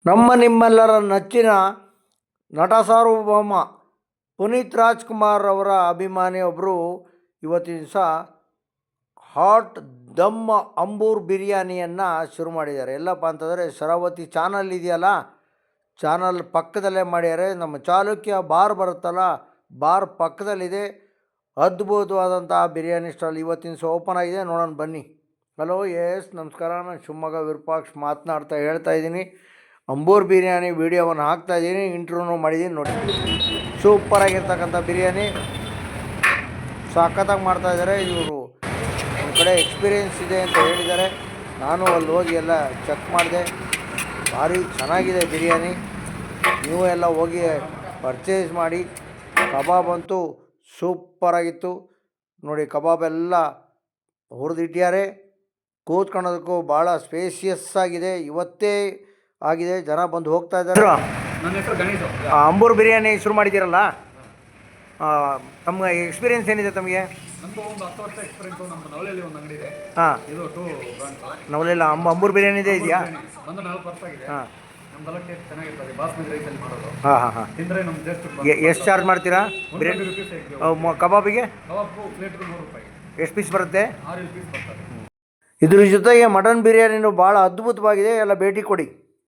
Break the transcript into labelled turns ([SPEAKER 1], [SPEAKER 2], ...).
[SPEAKER 1] ನಿಮ್ಮೆಲ್ಲರ ನೆಚ್ಚಿನ ನಟ ಸಾರ್ವಭೌಮ ಪುನೀತ್ ರಾಜ್ಕುಮಾರ್ ಅವರ ಅಭಿಮಾನಿ ಒಬ್ಬರು ಇವತ್ತಿನ ದಿವಸ ಹಾಟ್ ದಮ್ ಅಂಬೂರ್ ಬಿರಿಯಾನಿಯನ್ನು ಶುರು ಮಾಡಿದ್ದಾರೆ. ಎಲ್ಲಪ್ಪ ಅಂತಂದರೆ ಶರಾವತಿ ಚಾನಲ್ ಇದೆಯಲ್ಲ, ಚಾನಲ್ ಪಕ್ಕದಲ್ಲೇ ಮಾಡ್ಯಾರೆ. ನಮ್ಮ ಚಾಲುಕ್ಯ ಬಾರ್ ಬರುತ್ತಲ್ಲ, ಬಾರ್ ಪಕ್ಕದಲ್ಲಿದೆ. ಅದ್ಭುತವಾದಂಥ ಬಿರಿಯಾನಿ ಸ್ಟಾಲ್ ಇವತ್ತಿನ ದಿವಸ ಓಪನ್ ಆಗಿದೆ. ನೋಡೋಣ ಬನ್ನಿ. ಹಲೋ, ನಮಸ್ಕಾರ. ನಾನು ಶಿವಮೊಗ್ಗ ವಿರೂಪಾಕ್ಷ ಹೇಳ್ತಾ ಇದ್ದೀನಿ. ಅಂಬೂರ್ ಬಿರಿಯಾನಿ ವೀಡಿಯೋವನ್ನು ಹಾಕ್ತಾಯಿದ್ದೀನಿ, ಇಂಟ್ರ್ಯೂನು ಮಾಡಿದ್ದೀನಿ. ನೋಡಿ, ಸೂಪರಾಗಿರ್ತಕ್ಕಂಥ ಬಿರಿಯಾನಿ ಸಖತ್ತಾಗಿ ಮಾಡ್ತಾಯಿದ್ದಾರೆ ಇವರು. ಒಂದು ಕಡೆ ಎಕ್ಸ್ಪೀರಿಯೆನ್ಸ್ ಇದೆ ಅಂತ ಹೇಳಿದ್ದಾರೆ. ನಾನು ಅಲ್ಲಿ ಹೋಗಿ ಎಲ್ಲ ಚೆಕ್ ಮಾಡಿದೆ. ಭಾರಿ ಚೆನ್ನಾಗಿದೆ ಬಿರಿಯಾನಿ. ನೀವು ಎಲ್ಲ ಹೋಗಿ ಪರ್ಚೇಸ್ ಮಾಡಿ. ಕಬಾಬ್ ಅಂತೂ ಸೂಪರಾಗಿತ್ತು ನೋಡಿ. ಕಬಾಬ್ ಎಲ್ಲ ಹುರಿದಿಟ್ಟಿದ್ದಾರೆ. ಕೂತ್ಕೊಳ್ಳೋದಕ್ಕೂ ಭಾಳ ಸ್ಪೇಸಿಯಸ್ ಆಗಿದೆ. ಇವತ್ತೇ ಆಗಿದೆ, ಜನ ಬಂದು ಹೋಗ್ತಾ ಇದ್ದಾರೆ.
[SPEAKER 2] ನನ್ನ ಹೆಸರು ಗಣೇಶ್.
[SPEAKER 1] ಅಂಬೂರ್ ಬಿರಿಯಾನಿ ಶುರು ಮಾಡಿದ್ದೀರಲ್ಲ, ತಮ್ಮ ಎಕ್ಸ್ಪೀರಿಯೆನ್ಸ್ ಏನಿದೆ ತಮಗೆ?
[SPEAKER 2] ನಮ್ಮದು ಒಂದು 10 ವರ್ಷ ಎಕ್ಸ್ಪೀರಿಯೆನ್ಸು. ನಮ್ಮ ನವಲೆಯಲ್ಲಿ ಒಂದು ಅಂಗಡಿ ಇದೆ.
[SPEAKER 1] ಹಾಂ,
[SPEAKER 2] ಇದು 2 ಬ್ರಾಂಚ್.
[SPEAKER 1] ನವಲೆಲ್ಲ ಅಂಬೂರ್ ಬಿರಿಯಾನಿ ಇದೆಯಾ?
[SPEAKER 2] ಒಂದು 4 ವರ್ಷ ಆಗಿದೆ.
[SPEAKER 1] ಹಾಂ,
[SPEAKER 2] ನಮ್ದೆಲ್ಲ ಟೇಸ್ಟ್ ಚೆನ್ನಾಗಿರ್ತದೆ. ಬಾಸ್ಮತಿ ರೈಸಲ್ಲಿ ಮಾಡೋದು.
[SPEAKER 1] ಹಾಂ ಹಾಂ ಹಾಂ.
[SPEAKER 2] ತಿಂದರೆ ನಮ್ಮ ಜಸ್ಟ್
[SPEAKER 1] ಎಷ್ಟು ಚಾರ್ಜ್ ಮಾಡ್ತೀರಾ ಬಿರಿಯಾನಿ? ಕಬಾಬಿಗೆ
[SPEAKER 2] ಕಬಾಬು ಪ್ಲೇಟ್ಗೆ 100 ರೂಪಾಯಿ.
[SPEAKER 1] ಎಷ್ಟು ಪೀಸ್ ಬರುತ್ತೆ?
[SPEAKER 2] 6 ಪೀಸ್ ಬರ್ತದೆ.
[SPEAKER 1] ಇದ್ರ ಜೊತೆಗೆ ಮಟನ್ ಬಿರಿಯಾನಿನೂ ಭಾಳ ಅದ್ಭುತವಾಗಿದೆ. ಎಲ್ಲ ಭೇಟಿ ಕೊಡಿ.